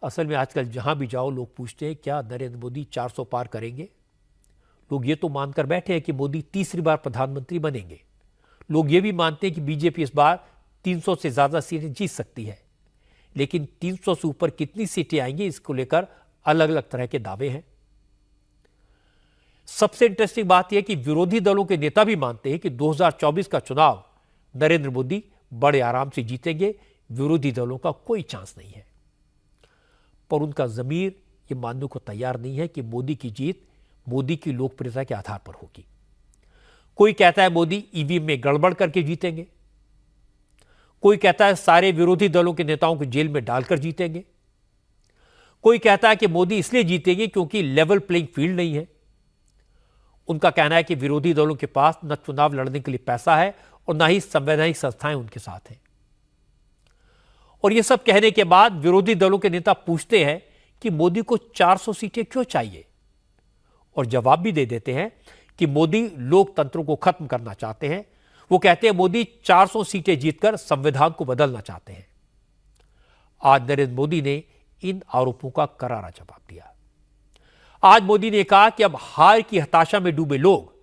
असल में आजकल जहां भी जाओ लोग पूछते हैं क्या नरेंद्र मोदी 400 पार करेंगे। लोग ये तो मानकर बैठे हैं कि मोदी तीसरी बार प्रधानमंत्री बनेंगे। लोग ये भी मानते हैं कि बीजेपी इस बार 300 से ज्यादा सीटें जीत सकती है, लेकिन 300 से ऊपर कितनी सीटें आएंगी इसको लेकर अलग अलग तरह के दावे हैं। सबसे इंटरेस्टिंग बात यह कि विरोधी दलों के नेता भी मानते हैं कि 2024 का चुनाव नरेंद्र मोदी बड़े आराम से जीतेंगे, विरोधी दलों का कोई चांस नहीं है। पर उनका जमीर यह मानने को तैयार नहीं है कि मोदी की जीत मोदी की लोकप्रियता के आधार पर होगी। कोई कहता है मोदी ईवीएम में गड़बड़ करके जीतेंगे, कोई कहता है सारे विरोधी दलों के नेताओं को जेल में डालकर जीतेंगे, कोई कहता है कि मोदी इसलिए जीतेंगे क्योंकि लेवल प्लेइंग फील्ड नहीं है। उनका कहना है कि विरोधी दलों के पास न चुनाव लड़ने के लिए पैसा है और न ही संवैधानिक संस्थाएं उनके साथ हैं। और यह सब कहने के बाद विरोधी दलों के नेता पूछते हैं कि मोदी को 400 सीटें क्यों चाहिए, और जवाब भी दे देते हैं कि मोदी लोकतंत्र को खत्म करना चाहते हैं। वो कहते हैं मोदी 400 सीटें जीतकर संविधान को बदलना चाहते हैं। आज नरेंद्र मोदी ने इन आरोपों का करारा जवाब दिया। आज मोदी ने कहा कि अब हार की हताशा में डूबे लोग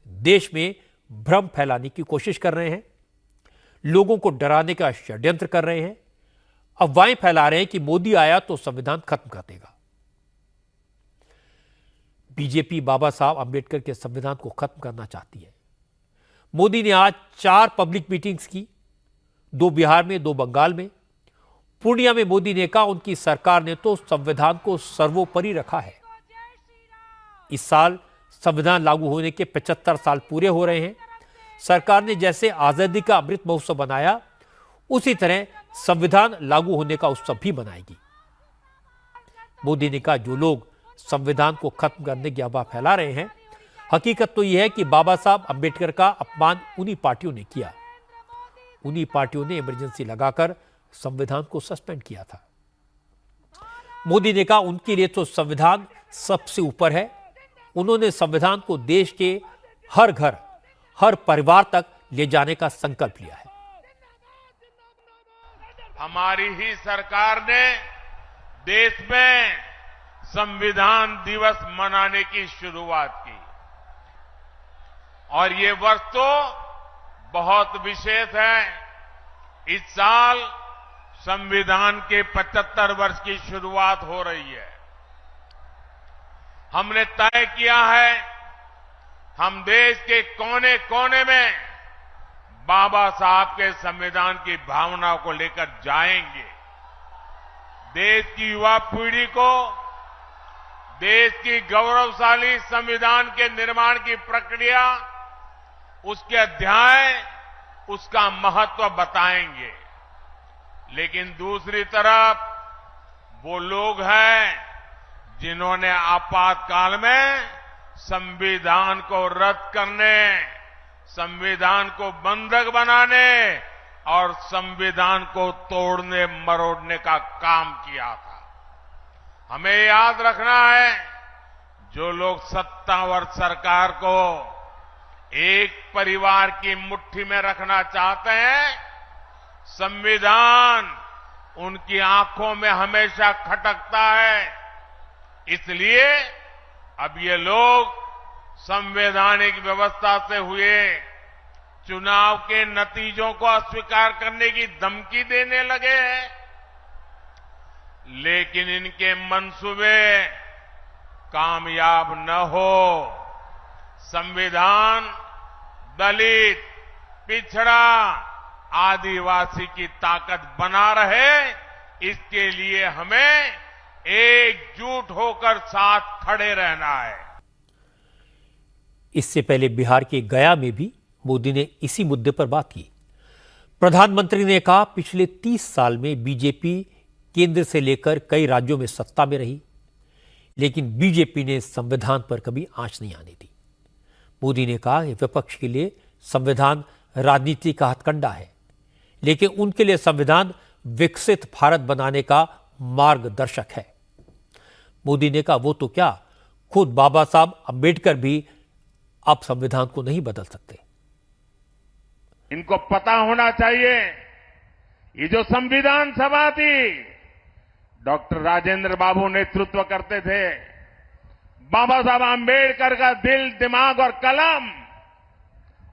देश में भ्रम फैलाने की कोशिश कर रहे हैं, लोगों को डराने का षड्यंत्र कर रहे हैं, अफवाहें फैला रहे हैं कि मोदी आया तो संविधान खत्म कर देगा। बीजेपी बाबा साहब अंबेडकर के संविधान को खत्म करना चाहती है। मोदी ने आज 4 पब्लिक मीटिंग्स की, 2 बिहार में, 2 बंगाल में। पूर्णिया में मोदी ने कहा उनकी सरकार ने तो संविधान को सर्वोपरि रखा है। इस साल संविधान लागू होने के 75 साल पूरे हो रहे हैं। सरकार ने जैसे आजादी का अमृत महोत्सव बनाया, उसी तरह संविधान लागू होने का उत्सव भी मनाएगी। मोदी ने कहा जो लोग संविधान को खत्म करने की अफवाह फैला रहे हैं, हकीकत तो यह है कि बाबा साहब अंबेडकर का अपमान उन्हीं पार्टियों ने किया। उन्हीं पार्टियों ने इमरजेंसी लगाकर संविधान को सस्पेंड किया था। मोदी ने कहा उनके लिए तो संविधान सबसे ऊपर है। उन्होंने संविधान को देश के हर घर, हर परिवार तक ले जाने का संकल्प लिया है। हमारी ही सरकार ने देश में संविधान दिवस मनाने की शुरुआत की, और ये वर्ष तो बहुत विशेष है। इस साल संविधान के 75 वर्ष की शुरुआत हो रही है। हमने तय किया है हम देश के कोने कोने में बाबा साहब के संविधान की भावना को लेकर जाएंगे। देश की युवा पीढ़ी को देश की गौरवशाली संविधान के निर्माण की प्रक्रिया, उसके अध्याय, उसका महत्व बताएंगे। लेकिन दूसरी तरफ वो लोग हैं जिन्होंने आपातकाल में संविधान को रद्द करने, संविधान को बंधक बनाने और संविधान को तोड़ने मरोड़ने का काम किया था। हमें याद रखना है, जो लोग सत्तावर सरकार को एक परिवार की मुट्ठी में रखना चाहते हैं, संविधान उनकी आंखों में हमेशा खटकता है। इसलिए अब ये लोग संवैधानिक व्यवस्था से हुए चुनाव के नतीजों को अस्वीकार करने की धमकी देने लगे हैं। लेकिन इनके मंसूबे कामयाब न हो, संविधान दलित, पिछड़ा, आदिवासी की ताकत बना रहे, इसके लिए हमें एकजुट होकर साथ खड़े रहना है। इससे पहले बिहार के गया में भी मोदी ने इसी मुद्दे पर बात की। प्रधानमंत्री ने कहा पिछले 30 साल में बीजेपी केंद्र से लेकर कई राज्यों में सत्ता में रही, लेकिन बीजेपी ने संविधान पर कभी आंच नहीं आने दी। मोदी ने कहा कि विपक्ष के लिए संविधान राजनीति का हथकंडा है, लेकिन उनके लिए संविधान विकसित भारत बनाने का मार्गदर्शक है। मोदी ने कहा वो तो क्या, खुद बाबा साहब अंबेडकर भी अब संविधान को नहीं बदल सकते। इनको पता होना चाहिए, ये जो संविधान सभा थी, डॉक्टर राजेंद्र बाबू नेतृत्व करते थे। बाबा साहब आम्बेडकर का दिल, दिमाग और कलम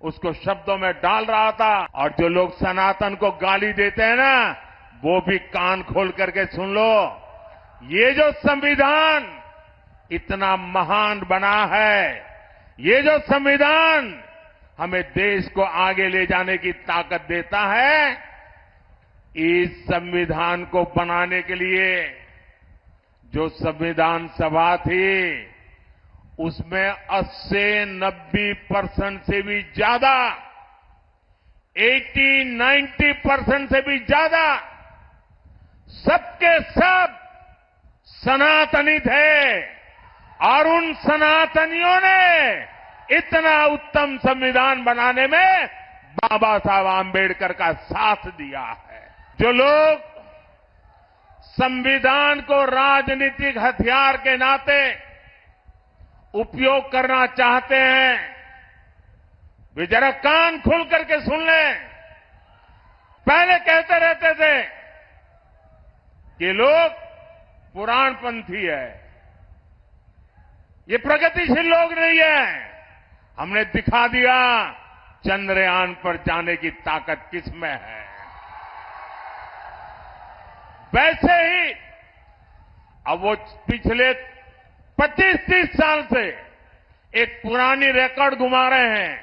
उसको शब्दों में डाल रहा था। और जो लोग सनातन को गाली देते हैं ना, वो भी कान खोल करके सुन लो। ये जो संविधान इतना महान बना है, ये जो संविधान हमें देश को आगे ले जाने की ताकत देता है, इस संविधान को बनाने के लिए जो संविधान सभा थी, उसमें 80-90% से भी ज्यादा, 80-90% से भी ज्यादा सबके सब सनातनी थे। और उन सनातनियों ने इतना उत्तम संविधान बनाने में बाबा साहब आम्बेडकर का साथ दिया है। जो लोग संविधान को राजनीतिक हथियार के नाते उपयोग करना चाहते हैं, वे जरा कान खोल करके सुन लें। पहले कहते रहते थे कि लोग पुराणपंथी है, ये प्रगतिशील लोग नहीं है। हमने दिखा दिया चंद्रयान पर जाने की ताकत किसमें है। वैसे ही अब वो पिछले 25-30 साल से एक पुरानी रिकॉर्ड घुमा रहे हैं।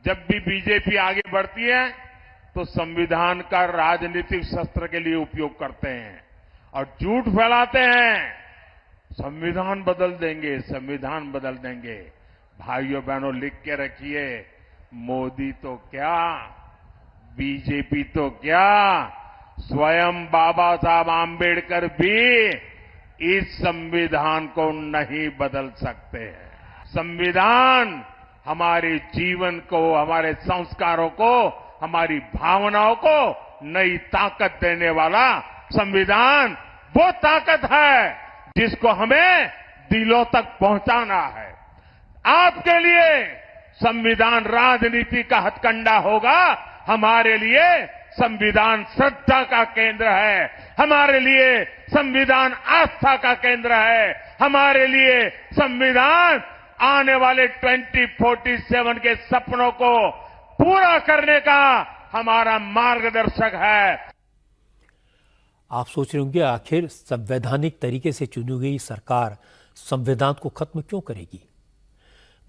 जब भी बीजेपी आगे बढ़ती है तो संविधान का राजनीतिक शस्त्र के लिए उपयोग करते हैं और झूठ फैलाते हैं। संविधान बदल देंगे, संविधान बदल देंगे। भाइयों बहनों, लिख के रखिए, मोदी तो क्या, बीजेपी तो क्या, स्वयं बाबा साहब आम्बेडकर भी इस संविधान को नहीं बदल सकते हैं। संविधान हमारे जीवन को, हमारे संस्कारों को, हमारी भावनाओं को नई ताकत देने वाला संविधान वो ताकत है जिसको हमें दिलों तक पहुंचाना है। आपके लिए संविधान राजनीति का हथकंडा होगा, हमारे लिए संविधान श्रद्धा का केंद्र है, हमारे लिए संविधान आस्था का केंद्र है, हमारे लिए संविधान आने वाले 2047 के सपनों को पूरा करने का हमारा मार्गदर्शक है। आप सोच रहे होंगे आखिर संवैधानिक तरीके से चुनी गई सरकार संविधान को खत्म क्यों करेगी?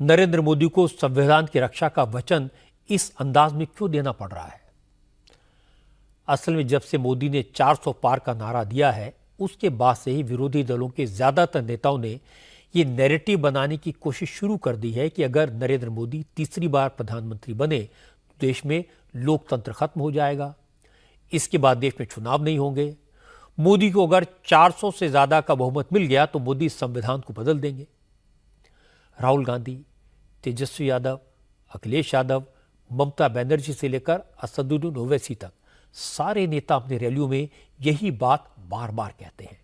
नरेंद्र मोदी को संविधान की रक्षा का वचन इस अंदाज में क्यों देना पड़ रहा है? असल में जब से मोदी ने 400 पार का नारा दिया है, उसके बाद से ही विरोधी दलों के ज्यादातर नेताओं ने ये नैरेटिव बनाने की कोशिश शुरू कर दी है कि अगर नरेंद्र मोदी तीसरी बार प्रधानमंत्री बने तो देश में लोकतंत्र खत्म हो जाएगा, इसके बाद देश में चुनाव नहीं होंगे। मोदी को अगर 400 से ज्यादा का बहुमत मिल गया तो मोदी संविधान को बदल देंगे। राहुल गांधी, तेजस्वी यादव, अखिलेश यादव, ममता बनर्जी से लेकर असदुद्दीन ओवैसी तक सारे नेता अपनी रैलियों में यही बात बार बार कहते हैं।